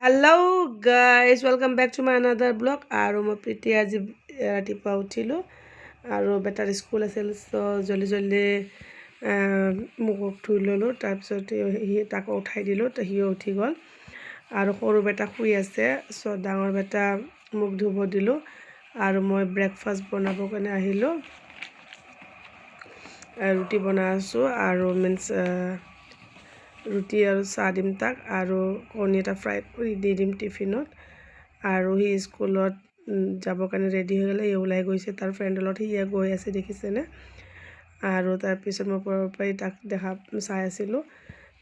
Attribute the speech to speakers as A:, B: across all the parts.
A: Hello guys, welcome back to my another blog. আৰু মই প্ৰীতি আজি ৰাতিপুৱা উঠিলোঁ আৰু বেটাৰ স্কুল আছিল চ' জল্দি মুখ ধুই ল'লোঁ। তাৰপিছত সি তাকো উঠাই দিলোঁ, তো সিও উঠি গ'ল আৰু সৰু বেটা শুই আছে। চ' ডাঙৰ বেটা মুখ ধুব দিলোঁ আৰু মই ব্ৰেকফাষ্ট বনাবৰ কাৰণে আহিলোঁ। ৰুটি বনাই আছোঁ আৰু ৰুটি আৰু চাহ দিম তাক আৰু কণী এটা ফ্ৰাই কৰি দি দিম টিফিনত। আৰু সি স্কুলত যাবৰ কাৰণে ৰেডি হৈ গ'লে, ওলাই গৈছে তাৰ ফ্ৰেণ্ডৰ লগত, সি গৈ আছে দেখিছেনে। আৰু তাৰপিছত মই ওপৰৰ পৰাই তাক চাই আছিলোঁ।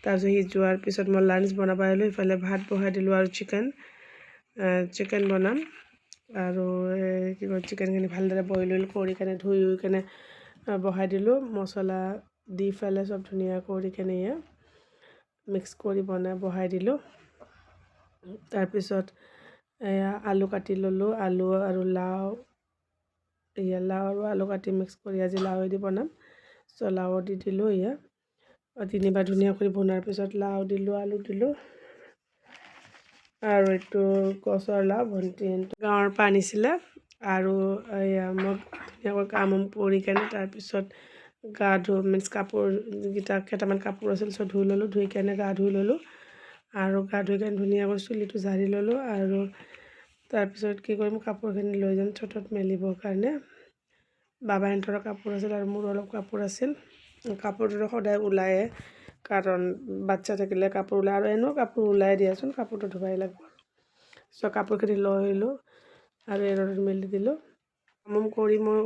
A: তাৰপিছত সি যোৱাৰ পিছত মই লাঞ্চ বনাব আহিলোঁ। ইফালে ভাত বহাই দিলোঁ আৰু চিকেন বনাম আৰু কি কয় চিকেনখিনি ভালদৰে বইল কৰি কেনে ধুই কেনে বহাই দিলোঁ। মছলা দি পেলাই চব ধুনীয়া কৰি কেনে মিক্স কৰি বহাই দিলোঁ। তাৰপিছত আলু কাটি ল'লোঁ, আলু আৰু লাও আৰু আলু কাটি মিক্স কৰি আজি লাওৱেদি বনাম। চ' লাও দি দিলোঁ, তিনিবাৰ ধুনীয়া কৰি বনোৱাৰ পিছত লাও দিলোঁ, আলু দিলোঁ আৰু এইটো গছৰ লাও ভণ্টি গাঁৱৰ পৰা আনিছিলে। আৰু মই ধুনীয়াকৈ কাম কৰি কেনে তাৰপিছত গা কাপোৰকেইটা কেইটামান কাপোৰ আছিল, চ' ধুই ল'লোঁ, ধুই কেনে গা ধুই ল'লোঁ আৰু গা ধুই কেনে ধুনীয়াকৈ চুলিটো ঝাৰি ল'লোঁ। আৰু তাৰপিছত কি কৰিম, কাপোৰখিনি লৈ যাম চটত মেলিবৰ কাৰণে। বাবাহঁতৰ কাপোৰ আছিল আৰু মোৰ অলপ কাপোৰ আছিল। কাপোৰটো সদায় ওলায়ে, কাৰণ বাচ্চা থাকিলে কাপোৰ ওলায় আৰু এনেও কাপোৰ ওলাই দিয়াচোন, কাপোৰটো ধুবাই লাগিব। চ' কাপোৰখিনি লৈ আহিলোঁ আৰু ৰ'দত মেলি দিলোঁ। কাম কৰি মই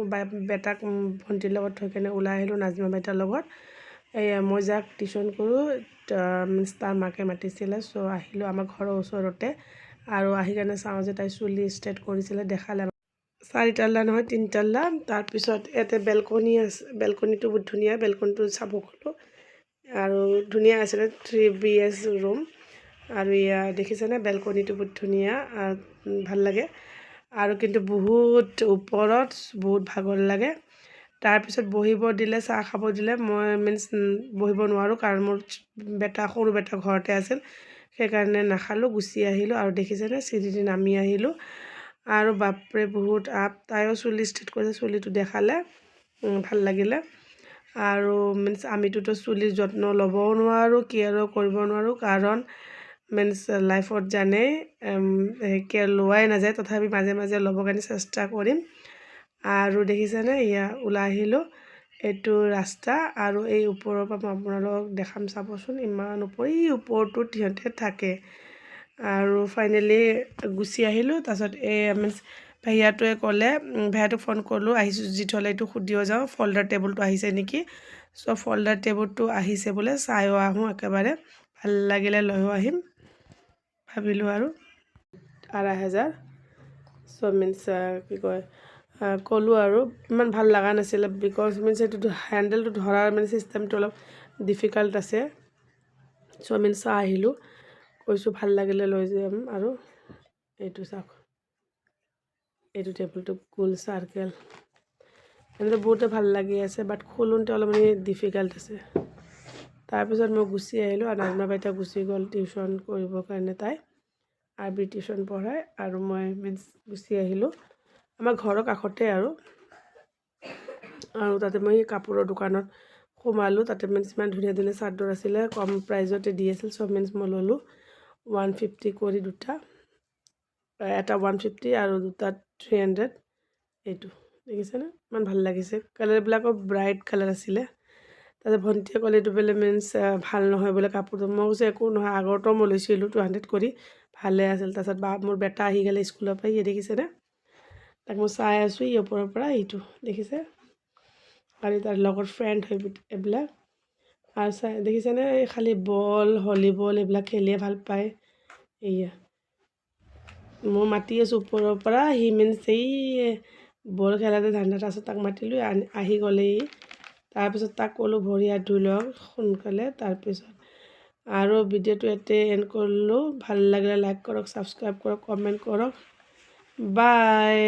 A: বেটাক ভণ্টিৰ লগত থৈ কেনে ওলাই আহিলোঁ নাজমা বাইতাৰ লগত। মই যাক টিউশ্যন কৰোঁ, তাৰ মাকে মাতিছিলে। চ' আহিলোঁ আমাৰ ঘৰৰ ওচৰতে আৰু আহি কেনে চাওঁ যে তাই চুলি ষ্ট্ৰেট কৰিছিলে, দেখালে 4 তাল্লা নহয় 3 তাল্লা। তাৰপিছত ইয়াতে বেলকনি আছে, বেলকনিটো বহুত ধুনীয়া, বেলকনিটো চাব গ'লোঁ আৰু ধুনীয়া আছিলে, 3 BH ৰুম। আৰু দেখিছেনে বেলকনিটো বহুত ধুনীয়া, ভাল লাগে। আৰু কিন্তু বহুত ওপৰত, বহুত ভাগৰ লাগে। তাৰপিছত বহিব দিলে, চাহ খাব দিলে, মই বহিব নোৱাৰোঁ কাৰণ মোৰ সৰু বেটা ঘৰতে আছিল, সেইকাৰণে নাখালোঁ, গুচি আহিলোঁ। আৰু দেখিছেনে চিৰিদি নামি আহিলোঁ আৰু বাপৰে বহুত তাইও চুলি ষ্ট্ৰেট কৰিছে, চুলিটো দেখালে, ভাল লাগিলে। আৰু আমিতোতো চুলিৰ যত্ন ল'বও নোৱাৰোঁ, কেয়াৰো কৰিব নোৱাৰোঁ, কাৰণ লাইফত জানেই কেয়াৰ লোৱাই নাযায়, তথাপি মাজে মাজে ল'বৰ কাৰণে চেষ্টা কৰিম। আৰু দেখিছেনে ওলাই আহিলোঁ, এইটো ৰাস্তা আৰু এই ওপৰৰ পৰা মই আপোনালোকক দেখাম, চাবচোন ইমান ওপৰ, এই ওপৰটোত সিহঁতে থাকে। আৰু ফাইনেলি গুচি আহিলোঁ। তাৰপিছত ভাইয়াটোৱে ক'লে, ভাইয়াটোক ফোন কৰিলোঁ, আহিছোঁ যিটো হ'লে এইটো সুধিও যাওঁ, ফল্ডাৰ টেবুলটো আহিছে নেকি। চ' ফল্ডাৰ টেবুলটো আহিছে বোলে, চাইও আহোঁ একেবাৰে, ভাল লাগিলে লৈও আহিম ভাবিলোঁ। আৰু 2500। চ' কি কয় ক'লোঁ আৰু ইমান ভাল লগা নাছিলে, বিকজ এইটো হেণ্ডেলটো ধৰাৰ চিষ্টেমটো অলপ ডিফিকাল্ট আছে। চ' চাই আহিলোঁ, কৈছোঁ ভাল লাগিলে লৈ যাম। আৰু এইটো চাওক, এইটো টেবুলটো গোল চাৰ্কেল, এনেকৈ বহুতে ভাল লাগি আছে, বাট খোলোতে অলপ ডিফিকাল্ট আছে। তাৰপিছত মই গুচি আহিলোঁ আৰু নাজমা বাইতা গুচি গ'ল টিউশ্যন কৰিবৰ কাৰণে, তাই আৰবি টিউশ্যন পঢ়ায়। আৰু মই গুচি আহিলোঁ আমাৰ ঘৰৰ কাষতে আৰু তাতে মই কাপোৰৰ দোকানত সোমালোঁ। তাতে ইমান ধুনীয়া ধুনীয়া চাদৰ আছিলে, কম প্ৰাইজতে দি আছিল। চ' মই ল'লোঁ 150 কৰি দুটা, এটা 150 আৰু দুটা 300। এইটো দেখিছেনে, ইমান ভাল লাগিছে, কালাৰবিলাকো ব্ৰাইট কালাৰ আছিলে। তাৰপিছত ভণ্টিয়ে ক'লে এইটো বোলে ভাল নহয় বোলে কাপোৰটো। মই কৈছোঁ একো নহয়, আগৰটো মই লৈছিলোঁ 200 কৰি, ভালে আছিল। তাৰপিছত মোৰ বেটা আহি গ'লে স্কুলৰ পৰা, দেখিছেনে, তাক মই চাই আছোঁ ওপৰৰ পৰা, এইটো দেখিছে। আৰু তাৰ লগৰ ফ্ৰেণ্ড হয় এইবিলাক। আৰু দেখিছেনে, খালী বল, ভলীবল এইবিলাক খেলিয়ে ভাল পায়। মই মাতি আছোঁ ওপৰৰ পৰা, সি এই বল খেলাতে ধান্দাত আছে, তাক মাতিলোঁ, আহি গ'লেই। তাৰপিছত তাক ক'লোঁ ভৰি হাত ধুই লওক সোনকালে। তাৰপিছত আৰু ভিডিঅ'টো ইয়াতে এণ্ড কৰিলোঁ। ভাল লাগিলে লাইক কৰক, ছাবস্ক্ৰাইব কৰক, কমেণ্ট কৰক, বাই।